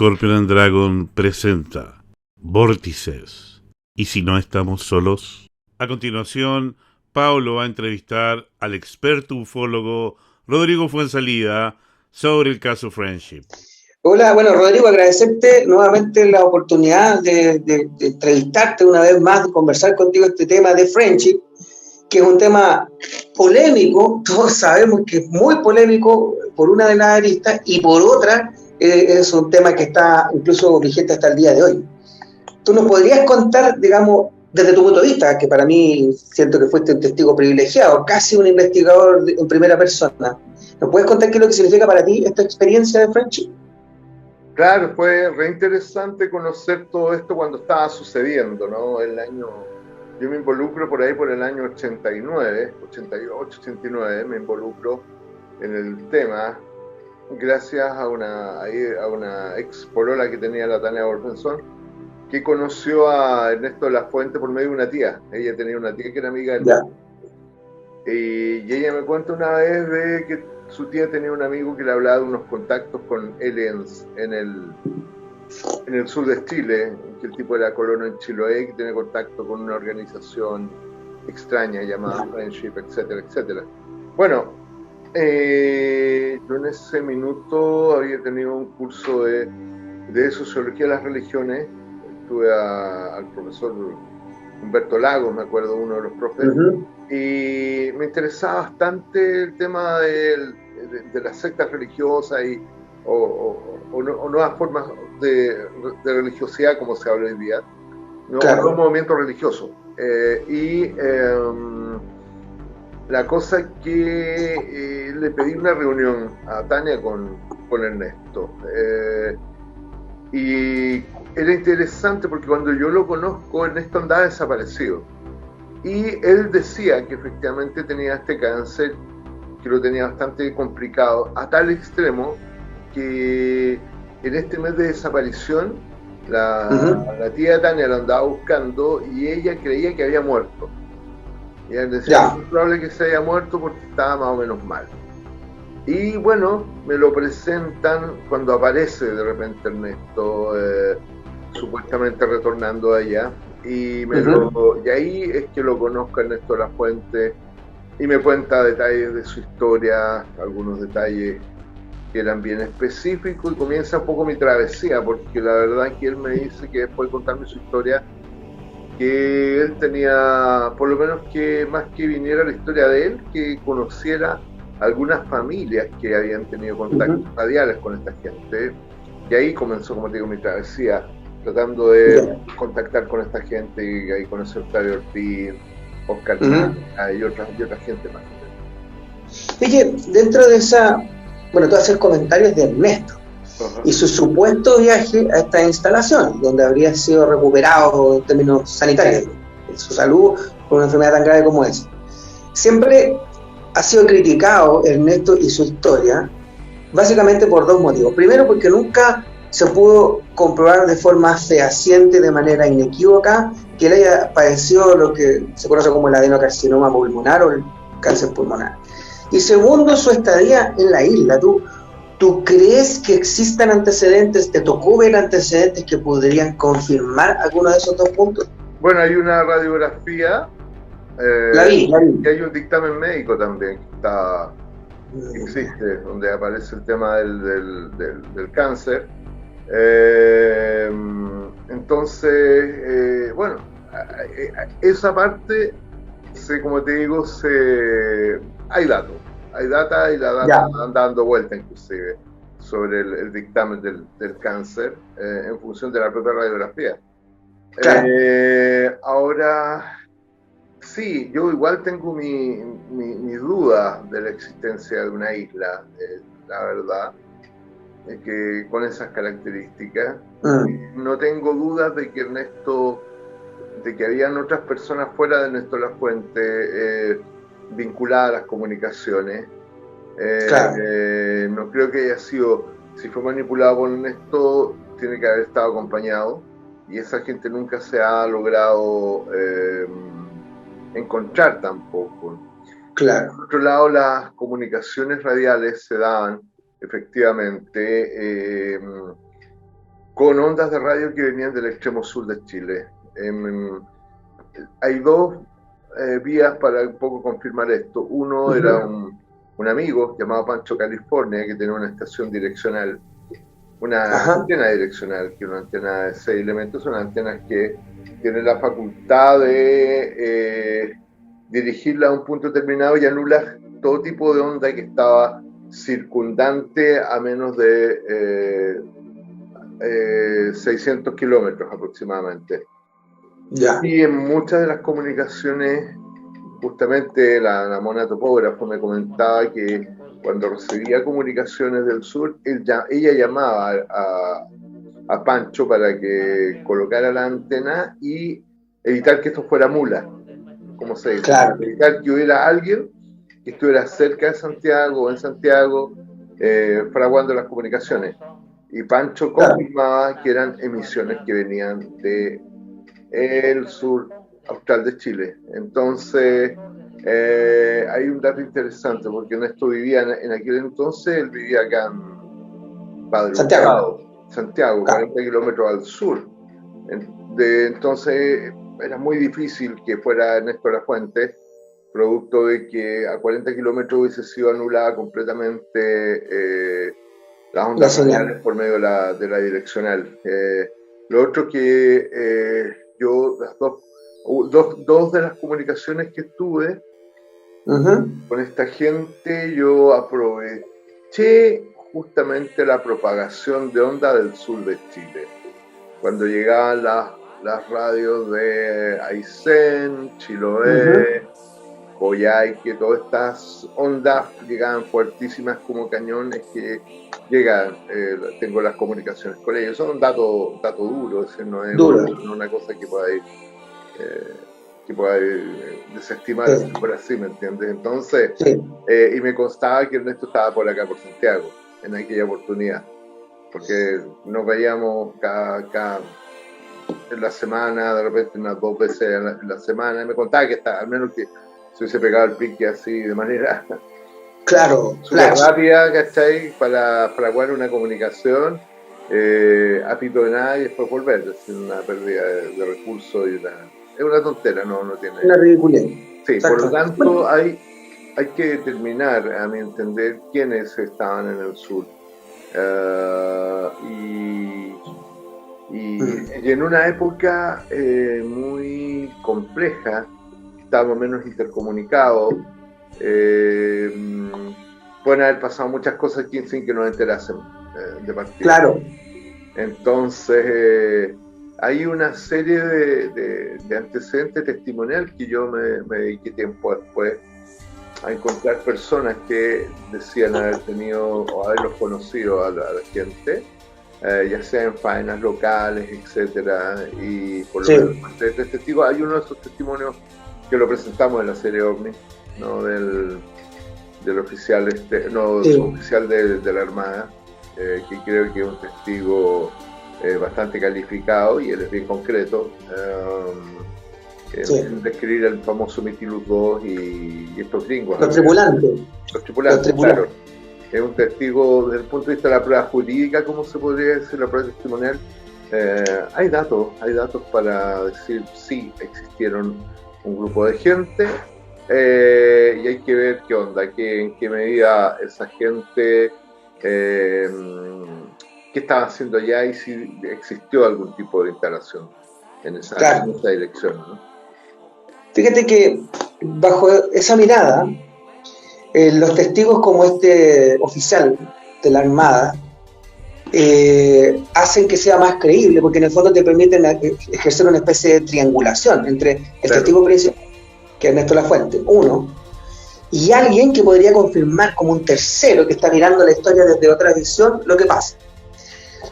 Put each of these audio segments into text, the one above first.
Scorpion and Dragon presenta Vórtices. ¿Y si no estamos solos? A continuación, Paulo va a entrevistar al experto ufólogo Rodrigo Fuenzalida sobre el caso Friendship. Hola, bueno, Rodrigo, agradecerte nuevamente la oportunidad de entrevistarte una vez más, de conversar contigo este tema de Friendship, que es un tema polémico, todos sabemos que es muy polémico por una de las aristas y por otra es un tema que está incluso vigente hasta el día de hoy. ¿Tú nos podrías contar, digamos, desde tu punto de vista, que para mí siento que fuiste un testigo privilegiado, casi un investigador en primera persona, ¿nos puedes contar qué es lo que significa para ti esta experiencia de Friendship? Claro, fue re interesante conocer todo esto cuando estaba sucediendo, ¿no? Yo me involucro por ahí por el año 89, 88, 89, me involucro en el tema gracias a una ex polola que tenía la Tania Wolfenson, que conoció a Ernesto de la Fuente por medio de una tía. Ella tenía una tía que era amiga de él. Y ella me cuenta una vez de que su tía tenía un amigo que le hablaba de unos contactos con aliens en el sur de Chile, que el tipo era colono en Chiloé, que tiene contacto con una organización extraña llamada Friendship, etcétera, etcétera. Bueno, yo en ese minuto había tenido un curso de Sociología de las Religiones. Tuve al profesor Humberto Lagos, me acuerdo, uno de los profes, y me interesaba bastante el tema de las sectas religiosas o nuevas formas de religiosidad, como se habla hoy día, ¿no? Claro. Los movimientos religiosos. La cosa es que le pedí una reunión a Tania con Ernesto. Y era interesante porque cuando yo lo conozco, Ernesto andaba desaparecido. Y él decía que efectivamente tenía este cáncer, que lo tenía bastante complicado, a tal extremo que en este mes de desaparición la tía Tania lo andaba buscando y ella creía que había muerto. Y él decía, es probable que se haya muerto porque estaba más o menos mal. Y bueno, me lo presentan cuando aparece de repente Ernesto, supuestamente retornando allá. Y ahí es que lo conozco a Ernesto de la Fuente y me cuenta detalles de su historia, algunos detalles que eran bien específicos, y comienza un poco mi travesía, porque la verdad es que él me dice que después de contarme su historia, que él tenía, por lo menos que más que viniera la historia de él, que conociera algunas familias que habían tenido contactos radiales con esta gente, y ahí comenzó, como te digo, mi travesía, tratando de contactar con esta gente, y ahí conocí a Octavio Ortiz, Oscar y otra gente más. Oye, dentro de esa, bueno, tú haces comentarios de Ernesto y su supuesto viaje a esta instalación, donde habría sido recuperado en términos sanitarios, su salud por una enfermedad tan grave como esa. Siempre ha sido criticado Ernesto y su historia, básicamente por dos motivos. Primero, porque nunca se pudo comprobar de forma fehaciente, de manera inequívoca, que él haya padecido lo que se conoce como el adenocarcinoma pulmonar o el cáncer pulmonar. Y segundo, su estadía en la isla. ¿Tú crees que existan antecedentes? ¿Te tocó ver antecedentes que podrían confirmar alguno de esos dos puntos? Bueno, hay una radiografía. La vi. Y hay un dictamen médico también que existe, donde aparece el tema del cáncer. Entonces, bueno, esa parte, como te digo, hay datos. Hay data y la data anda dando vuelta inclusive sobre el dictamen del cáncer en función de la propia radiografía. Claro. Ahora, sí, yo igual tengo mis dudas de la existencia de una isla, la verdad, que con esas características. No tengo dudas de que de que habían otras personas fuera de Ernesto La Fuente vinculadas a las comunicaciones. Claro. No creo que haya sido, si fue manipulado por Ernesto, tiene que haber estado acompañado, y esa gente nunca se ha logrado encontrar tampoco. Claro. Por otro lado, las comunicaciones radiales se daban efectivamente con ondas de radio que venían del extremo sur de Chile. Hay dos vías para un poco confirmar esto. Uno era un amigo llamado Pancho California, que tenía una estación direccional, una antena direccional, que es una antena de 6 elementos, son antenas que tienen la facultad de dirigirla a un punto determinado y anular todo tipo de onda que estaba circundante a menos de 600 kilómetros aproximadamente. Ya. Y en muchas de las comunicaciones, justamente la mona topógrafo me comentaba que cuando recibía comunicaciones del sur, ella llamaba a Pancho para que colocara la antena y evitar que esto fuera mula, como se dice, claro. Evitar que hubiera alguien que estuviera cerca de Santiago o en Santiago fraguando las comunicaciones. Y Pancho confirmaba que eran emisiones que venían de el sur austral de Chile. Entonces hay un dato interesante, porque Ernesto vivía en aquel entonces, él vivía acá en Padre Santiago, 40 kilómetros al sur. Entonces era muy difícil que fuera Ernesto Lafuente, producto de que a 40 kilómetros hubiese sido anulada completamente las ondas señales por medio de la direccional. Lo otro que yo, dos de las comunicaciones que tuve con esta gente, yo aproveché justamente la propagación de onda del sur de Chile. Cuando llegaban las radios de Aysén, Chiloé, Coyhaique, todas estas ondas llegaban fuertísimas como cañones que llegan, tengo las comunicaciones con ellos, son un dato duro, es decir, no es una cosa que pueda desestimar, por así, ¿me entiendes? Entonces, y me constaba que Ernesto estaba por acá, por Santiago, en aquella oportunidad, porque nos veíamos cada en la semana, de repente unas 2 veces en la semana, y me contaba que al menos que se hubiese pegado el pique así de manera súper rápida, ¿cachai? Para fraguar una comunicación a pito de nada y después volver, es decir, una pérdida de recursos y es una tontera, no tiene una ridiculez. Sí, por lo tanto hay que determinar, a mi entender, quiénes estaban en el sur y en una época muy compleja, estábamos menos intercomunicados, pueden haber pasado muchas cosas aquí sin que nos enterasen de partida. Claro. Entonces hay una serie de antecedentes testimoniales que yo me dediqué tiempo después a encontrar personas que decían haber tenido o haberlos conocido a la gente, ya sea en faenas locales, etcétera, y por lo menos de testigos. Hay uno de esos testimonios que lo presentamos en la serie OVNI, ¿no? del oficial oficial de la Armada, que creo que es un testigo bastante calificado, y él es bien concreto en describir el famoso Mitilus 2 y estos gringos. Los tripulantes, claro. Es un testigo desde el punto de vista de la prueba jurídica, como se podría decir, la prueba testimonial. Hay datos para decir sí, existieron un grupo de gente, y hay que ver qué onda, en qué medida esa gente, qué estaba haciendo allá y si existió algún tipo de instalación en esa dirección, ¿no? Fíjate que bajo esa mirada, los testigos como este oficial de la Armada hacen que sea más creíble, porque en el fondo te permiten ejercer una especie de triangulación entre el testigo principal, que es Ernesto Lafuente, uno, y alguien que podría confirmar como un tercero que está mirando la historia desde otra visión lo que pasa.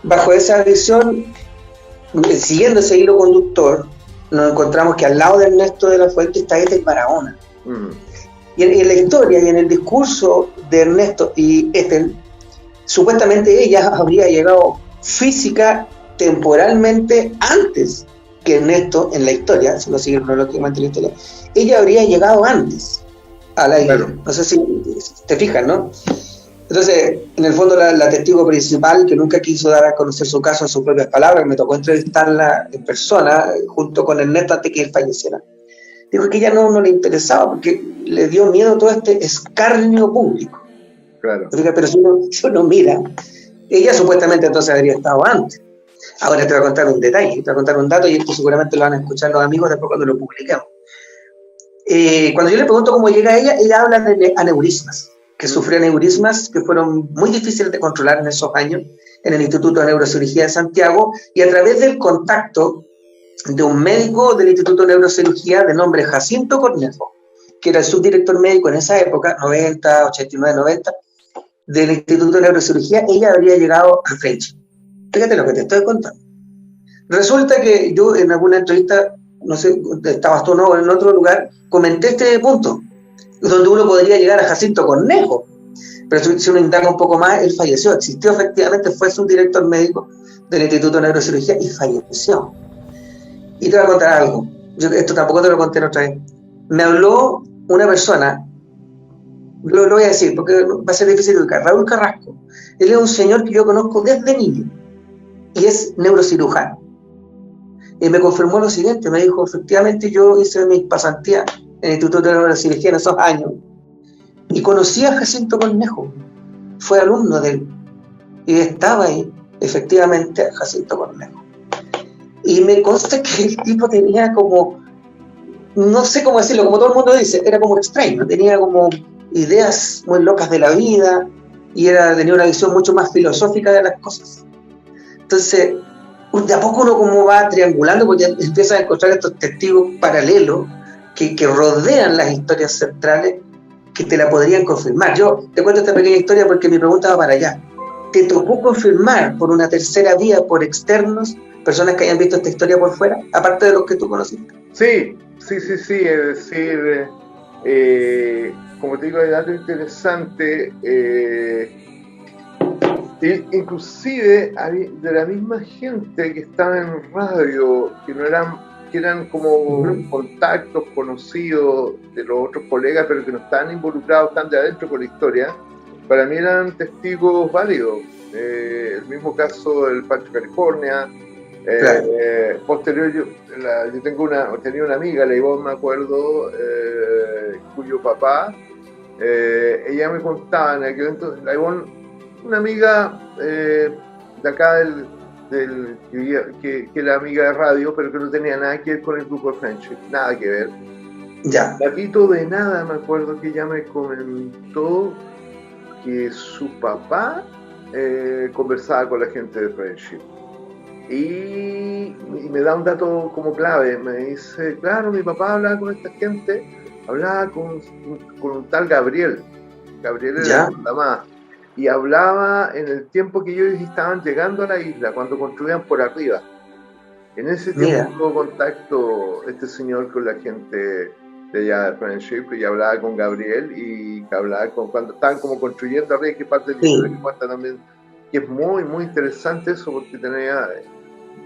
Bajo esa visión, siguiendo ese hilo conductor, nos encontramos que al lado de Ernesto de Lafuente está Ethel Barahona. Y en la historia y en el discurso de Ernesto y Ethel, supuestamente ella habría llegado física, temporalmente, antes que Ernesto en la historia, si no sigue cronológicamente la historia, ella habría llegado antes a la isla. Claro. No sé si te fijas, ¿no? Entonces, en el fondo, la testigo principal, que nunca quiso dar a conocer su caso en sus propias palabras, me tocó entrevistarla en persona, junto con Ernesto, antes que él falleciera, dijo que ya no le interesaba, porque le dio miedo todo este escarnio público. Claro. Pero si uno mira, ella supuestamente entonces habría estado antes. Ahora te voy a contar un detalle, te voy a contar un dato, y esto seguramente lo van a escuchar los amigos después cuando lo publiquemos. Cuando yo le pregunto cómo llega ella habla de aneurismas, que sufrió aneurismas que fueron muy difíciles de controlar en esos años en el Instituto de Neurocirugía de Santiago, y a través del contacto de un médico del Instituto de Neurocirugía de nombre Jacinto Cornejo, que era el subdirector médico en esa época, 90, 89, 90, del Instituto de Neurocirugía, ella habría llegado a French. Fíjate lo que te estoy contando. Resulta que yo en alguna entrevista, no sé, estabas tú o no, en otro lugar, comenté este punto, donde uno podría llegar a Jacinto Cornejo. Pero si uno indaga un poco más, él falleció. Existió efectivamente, fue subdirector médico del Instituto de Neurocirugía y falleció. Y te voy a contar algo. Esto tampoco te lo conté otra vez. Me habló una persona, lo voy a decir porque va a ser difícil de ubicar, Raúl Carrasco. Él es un señor que yo conozco desde niño y es neurocirujano. Y me confirmó lo siguiente, me dijo, efectivamente yo hice mis pasantías en el Instituto de Neurocirugía en esos años y conocí a Jacinto Cornejo, fue alumno de él y estaba ahí, efectivamente, Jacinto Cornejo. Y me consta que el tipo tenía como, no sé cómo decirlo, como todo el mundo dice, era como extraño, tenía como ideas muy locas de la vida y tenía una visión mucho más filosófica de las cosas. Entonces, de a poco uno como va triangulando, porque empieza a encontrar estos testigos paralelos que rodean las historias centrales, que te la podrían confirmar. Yo te cuento esta pequeña historia porque mi pregunta va para allá. ¿Te tocó confirmar por una tercera vía, por externos, personas que hayan visto esta historia por fuera, aparte de los que tú conociste? Sí, es decir, como te digo, hay datos interesantes, inclusive de la misma gente que estaba en radio, que eran como contactos conocidos de los otros colegas, pero que no estaban involucrados tan de adentro con la historia, para mí eran testigos válidos. El mismo caso del Pancho California. Claro. Posterior, yo tenía una amiga, la Ivonne, me acuerdo, cuyo papá, ella me contaba en aquel entonces, la Ivonne, una amiga de acá que era amiga de radio, pero que no tenía nada que ver con el grupo de Friendship, nada que ver. Ya. Lapito de nada, me acuerdo que ella me comentó que su papá conversaba con la gente de Friendship. Y me da un dato como clave, me dice, claro, mi papá hablaba con esta gente, hablaba con un tal Gabriel era la más, y hablaba en el tiempo que ellos estaban llegando a la isla, cuando construían por arriba. En ese tiempo tuvo contacto este señor con la gente de allá de Friendship, y hablaba con Gabriel, y que hablaba cuando estaban como construyendo arriba, que parte de la historia que cuenta también, que es muy, muy interesante eso, porque tenía...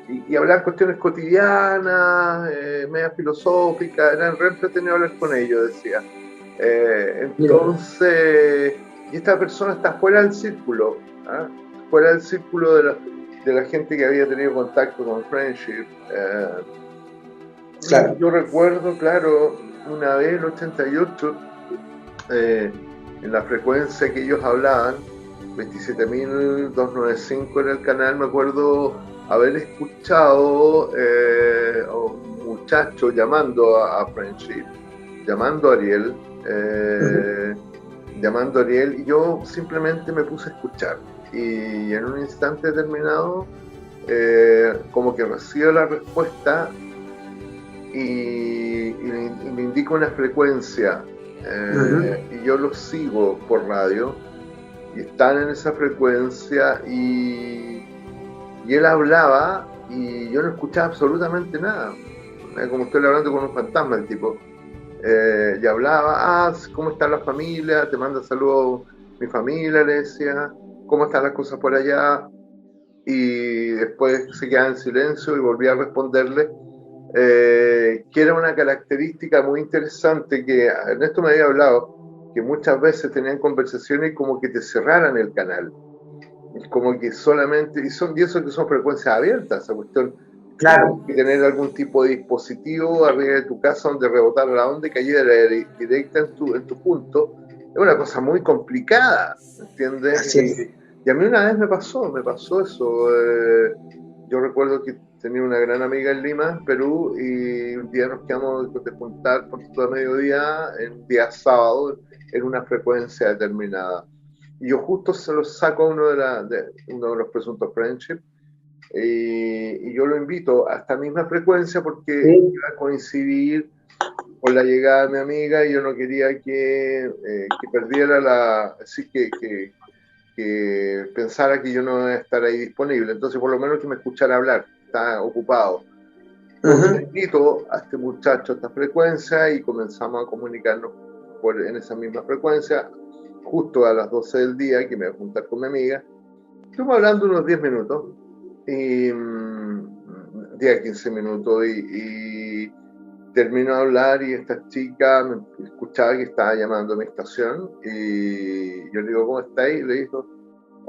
Y hablar cuestiones cotidianas, media filosóficas, era re entretenido hablar con ellos, decía. Entonces, y esta persona está fuera del círculo, fuera del círculo de la gente que había tenido contacto con Friendship. Claro. Yo recuerdo, claro, una vez, el 88, en la frecuencia que ellos hablaban, 27.295 en el canal, me acuerdo haber escuchado a un muchacho llamando a Friendship, llamando a Ariel, y yo simplemente me puse a escuchar, y en un instante determinado como que recibo la respuesta y me indica una frecuencia, y yo los sigo por radio y están en esa frecuencia, y él hablaba y yo no escuchaba absolutamente nada, como estoy hablando con un fantasma el tipo, y hablaba, ¿cómo está la familia? Te manda saludos mi familia, le decía, ¿cómo están las cosas por allá? Y después se quedaba en silencio y volvía a responderle, que era una característica muy interesante que Ernesto me había hablado, que muchas veces tenían conversaciones como que te cerraran el canal. Es como que solamente, y eso que son frecuencias abiertas, esa cuestión. Claro. Y tener algún tipo de dispositivo arriba de tu casa donde rebotara la onda y cayera directa en tu punto, es una cosa muy complicada, ¿entiendes? Así es. Y a mí una vez me pasó eso. Yo recuerdo que tenía una gran amiga en Lima, Perú, y un día nos quedamos de juntar por todo mediodía, en un día sábado, en una frecuencia determinada. Y yo justo se lo saco a uno de los presuntos friendship, y yo lo invito a esta misma frecuencia porque iba a coincidir con la llegada de mi amiga y yo no quería que perdiera así que pensara que yo no iba a estar ahí disponible, entonces por lo menos que me escuchara hablar, está ocupado. Entonces invito a este muchacho a esta frecuencia y comenzamos a comunicarnos en esa misma frecuencia, justo a las 12 del día, que me voy a juntar con mi amiga. Estuvimos hablando unos 10 minutos, 10 a 15 minutos, y terminó de hablar y esta chica me escuchaba que estaba llamando a mi estación y yo le digo, ¿cómo estáis? Y le dijo,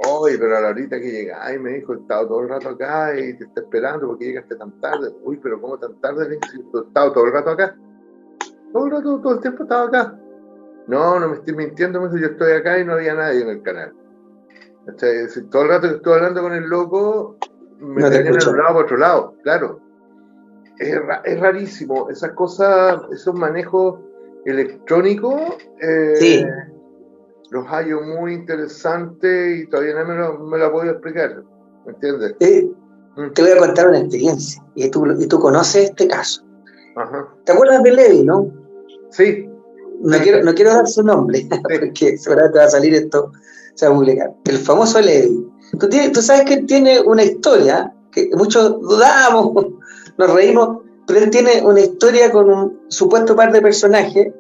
oye, pero a la horita que llegáis, me dijo, he estado todo el rato acá y te está esperando porque llegaste tan tarde. Uy, pero ¿cómo tan tarde? Le dije, he estado todo el rato acá. Todo el tiempo estaba acá. No me estoy mintiendo, me dijo, yo estoy acá y no había nadie en el canal. O sea, si todo el rato que estuve hablando con el loco, me tenían de un lado para otro lado, claro. Es rarísimo, esas cosas, esos manejos electrónicos, Sí. los hallo muy interesantes y todavía no me lo puedo explicar, ¿me entiendes? Te voy a contar una experiencia, y tú conoces este caso. Ajá. ¿Te acuerdas de Levi, no? Sí. No quiero dar su nombre, sí. Porque seguramente va a salir esto, se va a publicar. El famoso Levi. Tú sabes que él tiene una historia, que muchos dudamos, nos reímos, pero él tiene una historia con un supuesto par de personajes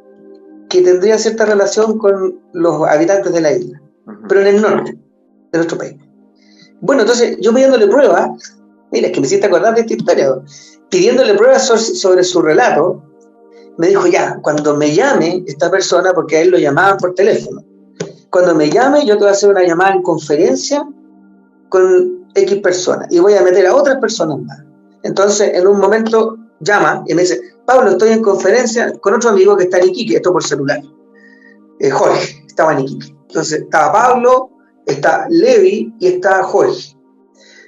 que tendrían cierta relación con los habitantes de la isla, pero en el norte de nuestro país. Bueno, entonces yo pidiéndole pruebas, mira, es que me hiciste acordar de esta historia, pidiéndole pruebas sobre su relato, me dijo, ya, cuando me llame esta persona, porque a él lo llamaban por teléfono, cuando me llame yo te voy a hacer una llamada en conferencia con X personas y voy a meter a otras personas más. Entonces, en un momento llama y me dice, Pablo, estoy en conferencia con otro amigo que está en Iquique, esto por celular. Jorge, estaba en Iquique. Entonces, estaba Pablo, está Levi y está Jorge.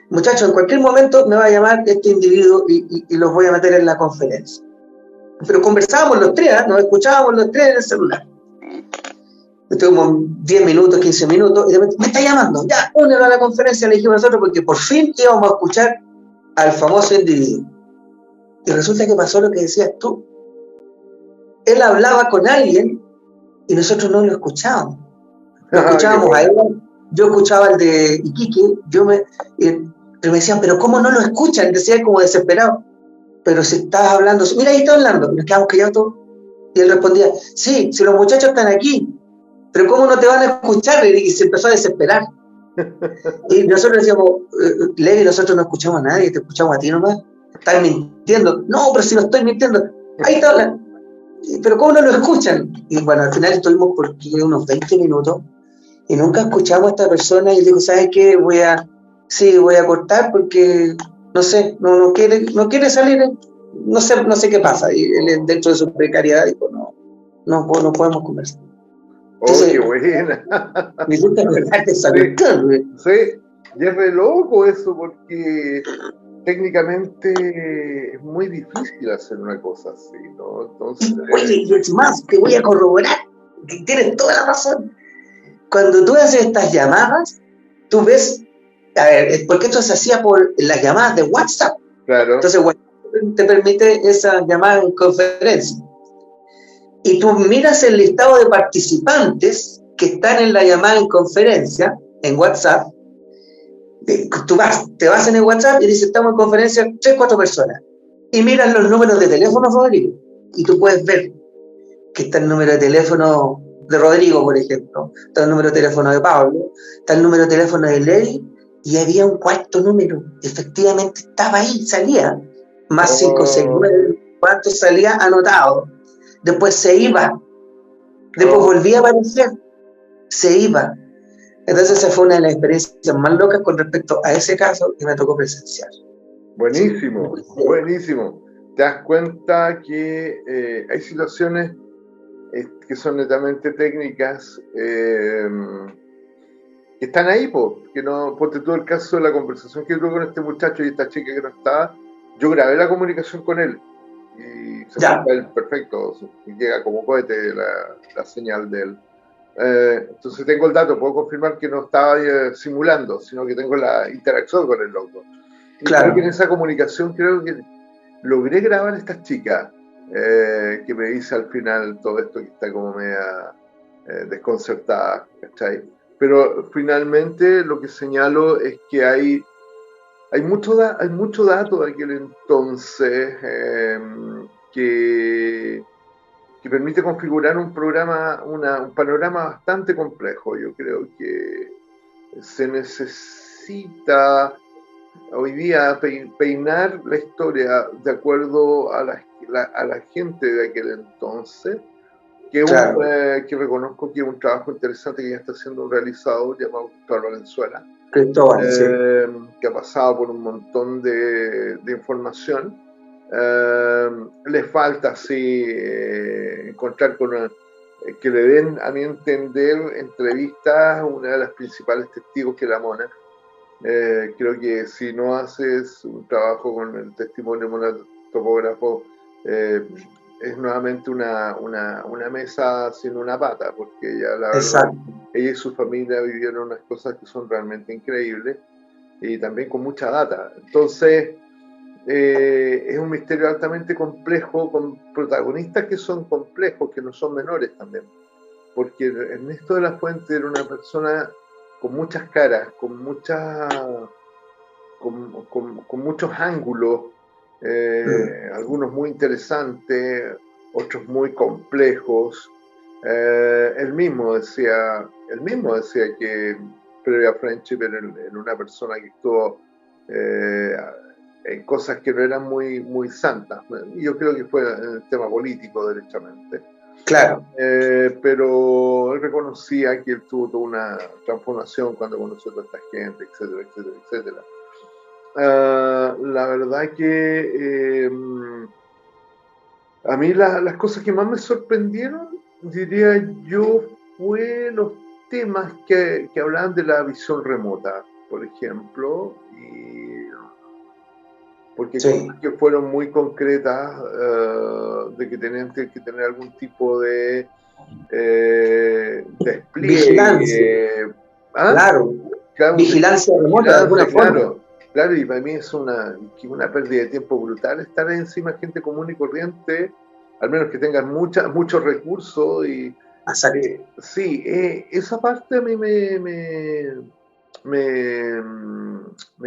Muchachos, en cualquier momento me va a llamar este individuo y los voy a meter en la conferencia. Pero conversábamos los tres, nos escuchábamos los tres en el celular. Estuvimos 10 minutos, 15 minutos, y de repente, me está llamando, ya, únelo a la conferencia, le dijimos nosotros, porque por fin íbamos a escuchar al famoso individuo. Y resulta que pasó lo que decías tú. Él hablaba con alguien y nosotros no lo escuchábamos. Lo escuchábamos a él, yo escuchaba al de Iquique, pero me decían, pero ¿cómo no lo escuchan? Decía como desesperado. Pero si estabas hablando, mira, ahí está hablando, y nos quedamos callados todos. Y él respondía, sí, si los muchachos están aquí, pero ¿cómo no te van a escuchar? Y se empezó a desesperar. Y nosotros decíamos, Levi, nosotros no escuchamos a nadie, te escuchamos a ti nomás. Estás mintiendo. No, pero si no estoy mintiendo. Ahí está hablando. Pero ¿cómo no lo escuchan? Y bueno, al final estuvimos por unos 20 minutos y nunca escuchamos a esta persona y le digo, ¿sabes qué? Voy a cortar porque no sé, no quiere salir, no sé qué pasa. Y él, dentro de su precariedad, dijo, no podemos conversar. Entonces, qué buena. Me gusta hablar de esa cuestión. Sí, y es re loco eso porque técnicamente es muy difícil hacer una cosa así, ¿no? Entonces, oye, y es más, te voy a corroborar, que tienes toda la razón. Cuando tú haces estas llamadas, tú ves, a ver, porque esto se hacía por las llamadas de WhatsApp. Claro. Entonces, WhatsApp te permite esa llamada en conferencia. Y tú miras el listado de participantes que están en la llamada en conferencia, en WhatsApp. Te vas en el WhatsApp y dices, estamos en conferencia 3-4 personas. Y miras los números de teléfono, Rodrigo. Y tú puedes ver que está el número de teléfono de Rodrigo, por ejemplo. Está el número de teléfono de Pablo. Está el número de teléfono de Levi. Y había un cuarto número. Efectivamente estaba ahí, salía. Más 569, ¿cuánto salía anotado? Después se iba. Después volvía a aparecer, se iba. Entonces esa fue una de las experiencias más locas con respecto a ese caso que me tocó presenciar. Buenísimo, buenísimo. Te das cuenta que hay situaciones que son netamente técnicas, que están ahí, que no, ponte tú el caso de la conversación que tuve con este muchacho y esta chica que no estaba, yo grabé la comunicación con él y se escucha él perfecto, llega como cohete la señal de él. Entonces tengo el dato, puedo confirmar que no estaba simulando, sino que tengo la interacción con el loco. Y creo que en esa comunicación creo que logré grabar a esta chica que me dice al final todo esto que está como media desconcertada, ¿cachai? Pero finalmente lo que señalo es que hay mucho dato de aquel entonces que permite configurar un programa, un panorama bastante complejo. Yo creo que se necesita hoy día peinar la historia de acuerdo a la gente de aquel entonces, que reconozco que es un trabajo interesante que ya está siendo realizado, llamado Cristóbal Valenzuela, que ha pasado por un montón de información. Le falta encontrar que le den, a mi entender, entrevistas a una de las principales testigos, que es la Mona. Creo que si no haces un trabajo con el testimonio de Mona Topógrafo, es nuevamente una mesa sin una pata, porque ella, la verdad, ella y su familia vivieron unas cosas que son realmente increíbles y también con mucha data. Entonces, es un misterio altamente complejo, con protagonistas que son complejos, que no son menores también, porque Ernesto de la Fuente era una persona con muchas caras, con muchos ángulos, algunos muy interesantes, otros muy complejos. Él mismo decía que previo a Friendship era una persona que estuvo en cosas que no eran muy santas. Y yo creo que fue en el tema político, derechamente. Claro. Pero él reconocía que él tuvo toda una transformación cuando conoció a toda esta gente, etcétera, etcétera, etcétera. La verdad que a mí las cosas que más me sorprendieron, diría yo, fue los temas que hablaban de la visión remota, por ejemplo, porque cosas que fueron muy concretas, de que tenían que tener algún tipo de despliegue. Claro, vigilancia remota de alguna forma. Claro, y para mí es una pérdida de tiempo brutal estar encima de gente común y corriente, al menos que tengan muchos recursos. Y esa parte a mí me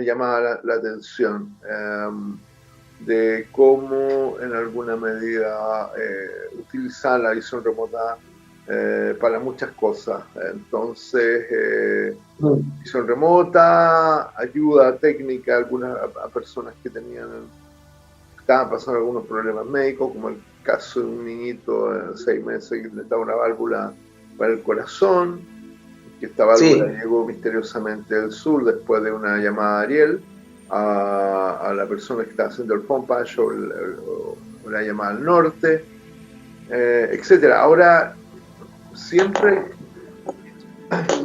llamaba la atención, de cómo en alguna medida utilizar la visión remota para muchas cosas. Entonces, visión remota, ayuda técnica a personas que estaban pasando algunos problemas médicos, como el caso de un niñito de 6 meses que le daba una válvula para el corazón, que esta válvula llegó misteriosamente del sur después de una llamada a Ariel, a la persona que estaba haciendo el pompage o la llamada al norte, etcétera. Ahora, siempre,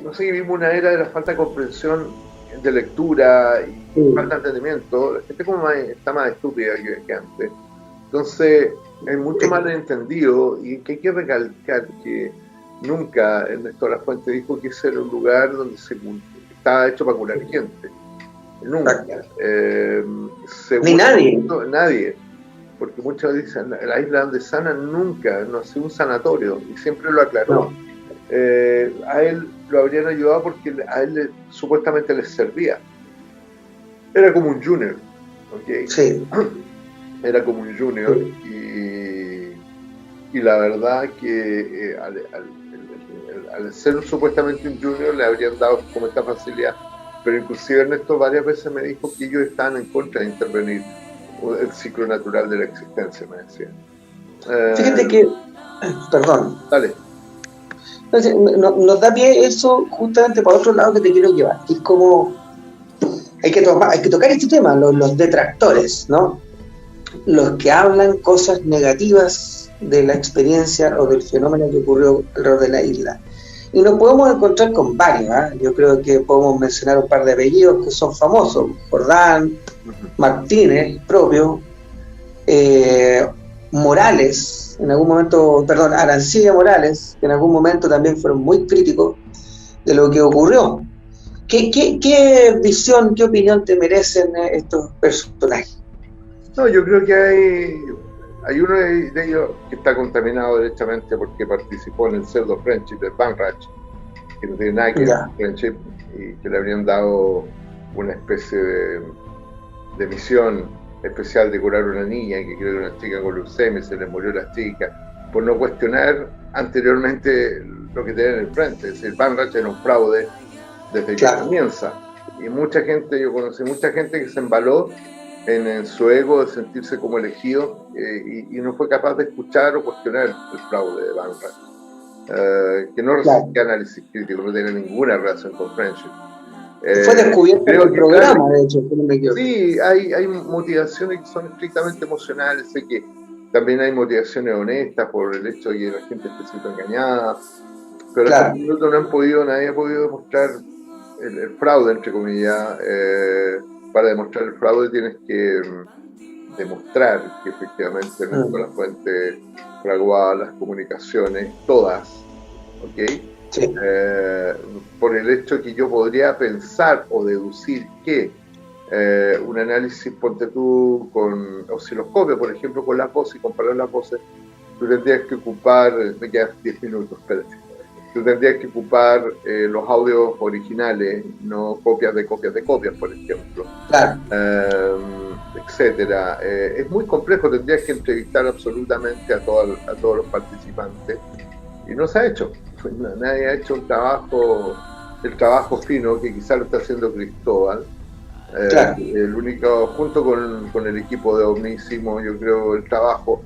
no sé, vivimos una era de la falta de comprensión, de lectura y falta de entendimiento. La gente está más estúpida que antes. Entonces, hay mucho malentendido, y que hay que recalcar que nunca Ernesto de la Fuente dijo que ese era un lugar donde estaba hecho para curar gente. Nunca. Ni nadie. Nadie. Porque muchos dicen, la isla donde sanan nunca, no ha sido un sanatorio, y siempre lo aclaró. No. A él lo habrían ayudado porque a él supuestamente les servía. Era como un junior, ¿ok? Sí. Era como un junior, y la verdad que al ser supuestamente un junior le habrían dado como esta facilidad. Pero inclusive Ernesto varias veces me dijo que ellos estaban en contra de intervenir el ciclo natural de la existencia, me decía. Fíjate que, perdón. Dale. Entonces, nos da pie eso justamente para otro lado que te quiero llevar, que es como hay que tocar este tema, los detractores, ¿no? Los que hablan cosas negativas de la experiencia o del fenómeno que ocurrió alrededor de la isla. Y nos podemos encontrar con varios, ¿eh? Yo creo que podemos mencionar un par de apellidos que son famosos: Jordán, Martínez, propio, Morales, en algún momento, perdón, Arancibia Morales, que en algún momento también fueron muy críticos de lo que ocurrió. ¿Qué visión, qué opinión te merecen estos personajes? No, yo creo que hay uno de ellos que está contaminado derechamente porque participó en el pseudo friendship de Banrach, que no tiene nada que ver con friendship, y que le habrían dado una especie de misión especial de curar a una niña, que creo que una chica con leucemia, se le murió la chica, por no cuestionar anteriormente lo que tenía en el frente. Es decir, Banrach era un fraude desde que comienza. Y mucha gente, yo conocí mucha gente que se embaló en su ego de sentirse como elegido y no fue capaz de escuchar o cuestionar el fraude de Banrach, que no resistía análisis crítico, no tenía ninguna relación con Friendship. Fue descubierto en el programa, de hecho, no me equivoco. Sí, hay motivaciones que son estrictamente emocionales. Sé que también hay motivaciones honestas por el hecho de que la gente esté siendo engañada, pero hasta el minuto nadie ha podido demostrar el fraude, entre comillas. Para demostrar el fraude tienes que demostrar que efectivamente la fuente fraguada, las comunicaciones, todas, ¿ok? Sí. Por el hecho que yo podría pensar o deducir que un análisis, ponte tú con osciloscopio, por ejemplo, con las voces y comparar las voces, tú tendrías que ocupar, me quedan 10 minutos, espérate. Tú tendrías que ocupar los audios originales, no copias de copias, por ejemplo. Claro. Etcétera. Es muy complejo, tendrías que entrevistar absolutamente a todos los participantes. Y no se ha hecho. Nadie ha hecho el trabajo fino que quizás lo está haciendo Cristóbal. Claro. El único, junto con el equipo de OVNI, hicimos, yo creo, el trabajo.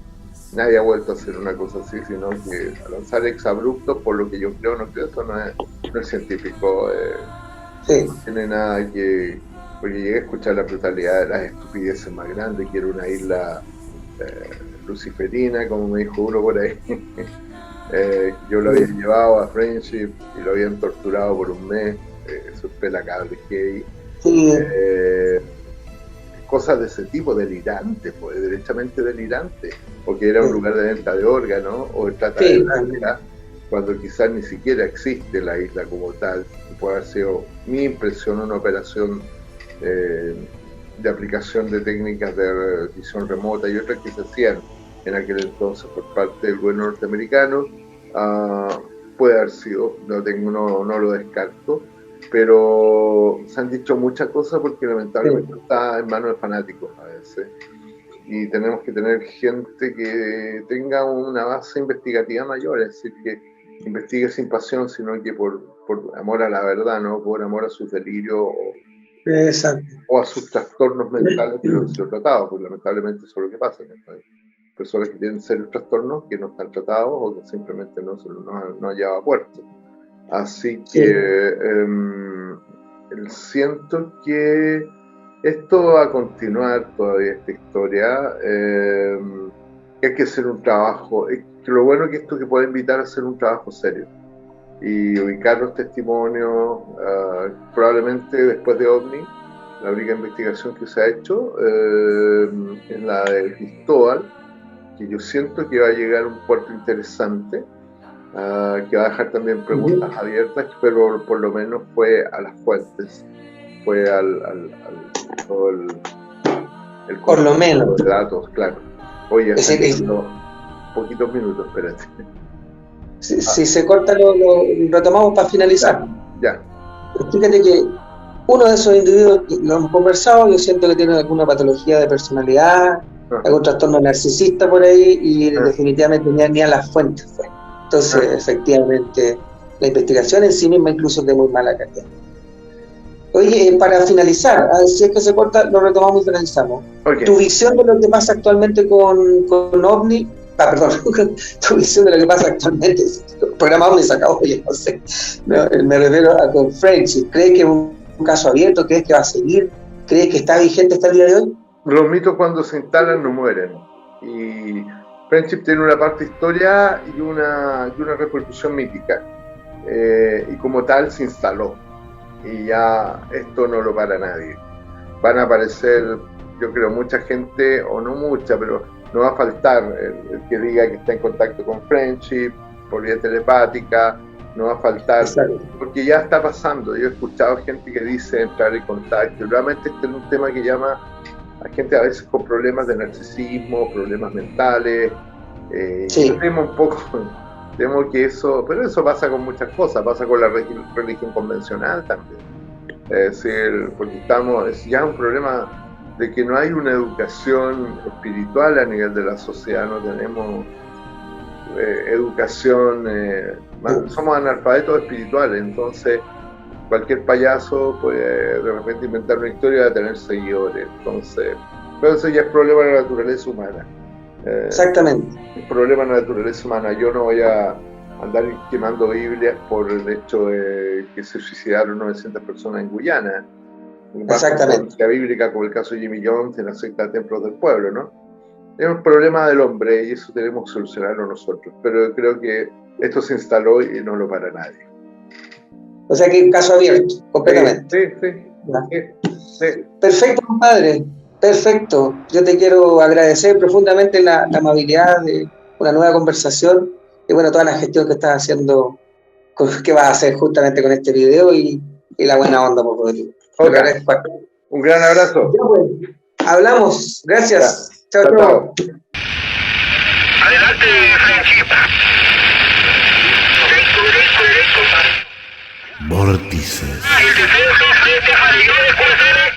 Nadie ha vuelto a hacer una cosa así, sino que a lanzar exabruptos, por lo que yo creo, eso no es científico. No tiene nada que... Porque llegué a escuchar la brutalidad de las estupideces más grandes, que era una isla luciferina, como me dijo uno por ahí. Yo lo había llevado a Friendship y lo habían torturado por un mes. Eso es pelacable gay. Cosas de ese tipo, delirantes, pues, derechamente delirantes, porque era un lugar de venta de órganos o de trata de blancas, cuando quizás ni siquiera existe la isla como tal. Puede haber sido, mi impresión, una operación de aplicación de técnicas de visión remota y otras que se hacían en aquel entonces por parte del gobierno norteamericano. Puede haber sido, no lo descarto, pero se han dicho muchas cosas porque lamentablemente está en manos de fanáticos a veces, y tenemos que tener gente que tenga una base investigativa mayor, es decir, que investigue sin pasión, sino que por amor a la verdad, no por amor a sus delirios o a sus trastornos mentales que no han sido tratados, porque lamentablemente eso es lo que pasa, ¿no? Hay personas que tienen serios trastornos que no están tratados o que simplemente no han llevado a puerto. Así que siento que esto va a continuar todavía, esta historia, que hay que hacer un trabajo, que lo bueno que esto que puede invitar a hacer un trabajo serio y ubicar los testimonios. Probablemente después de OVNI, la única investigación que se ha hecho es la de Cristóbal, que yo siento que va a llegar a un puerto interesante, que va a dejar también preguntas abiertas, pero por lo menos fue a las fuentes, fue todo el por lo menos de datos, claro. Oye, poquitos minutos, espérate. Si se corta lo retomamos para finalizar. Ya. Fíjate que uno de esos individuos, lo hemos conversado, yo siento que tiene alguna patología de personalidad, algún trastorno narcisista por ahí, y definitivamente ni a las fuentes fue. Entonces, efectivamente, la investigación en sí misma incluso es de muy mala calidad. Oye, para finalizar, si es que se corta, lo retomamos y finalizamos. Okay. Tu visión de lo que pasa actualmente con OVNI, perdón, tu visión de lo que pasa actualmente, el programa aún se acabó, yo no sé, no, me refiero a con Friendship. ¿Crees que es un caso abierto? ¿Crees que va a seguir? ¿Crees que está vigente hasta el día de hoy? Los mitos cuando se instalan no mueren, y Friendship tiene una parte historia y una repercusión mítica, y como tal se instaló, y ya esto no lo para nadie. Van a aparecer, yo creo, mucha gente, o no mucha, pero no va a faltar el que diga que está en contacto con Friendship por vía telepática, no va a faltar, porque ya está pasando. Yo he escuchado gente que dice entrar en contacto, y realmente este es un tema que llama a gente a veces con problemas de narcisismo, problemas mentales, Sí. yo temo que eso, pero eso pasa con muchas cosas, pasa con la religión convencional también. Es decir, porque es ya un problema de que no hay una educación espiritual a nivel de la sociedad, no tenemos educación, somos analfabetos espirituales, entonces cualquier payaso puede de repente inventar una historia y va a tener seguidores, entonces, pero eso ya es problema de la naturaleza humana. Exactamente. El problema de la naturaleza humana. Yo no voy a andar quemando Biblias por el hecho de que se suicidaron 900 personas en Guyana. Exactamente. La bíblica, como el caso de Jimmy Jones en la secta de Templos del Pueblo, ¿no? Es un problema del hombre y eso tenemos que solucionarlo nosotros. Pero creo que esto se instaló y no lo para nadie. O sea que caso abierto, completamente. Sí. Perfecto, compadre. Perfecto. Yo te quiero agradecer profundamente la amabilidad de una nueva conversación y bueno, toda la gestión que estás haciendo, que vas a hacer justamente con este video y la buena onda por poder. Un gran abrazo. Ya, pues, hablamos. Gracias. Chao, chao. Adelante, Friendship. Vórtices. El defensa frente a Javier Escuadrón.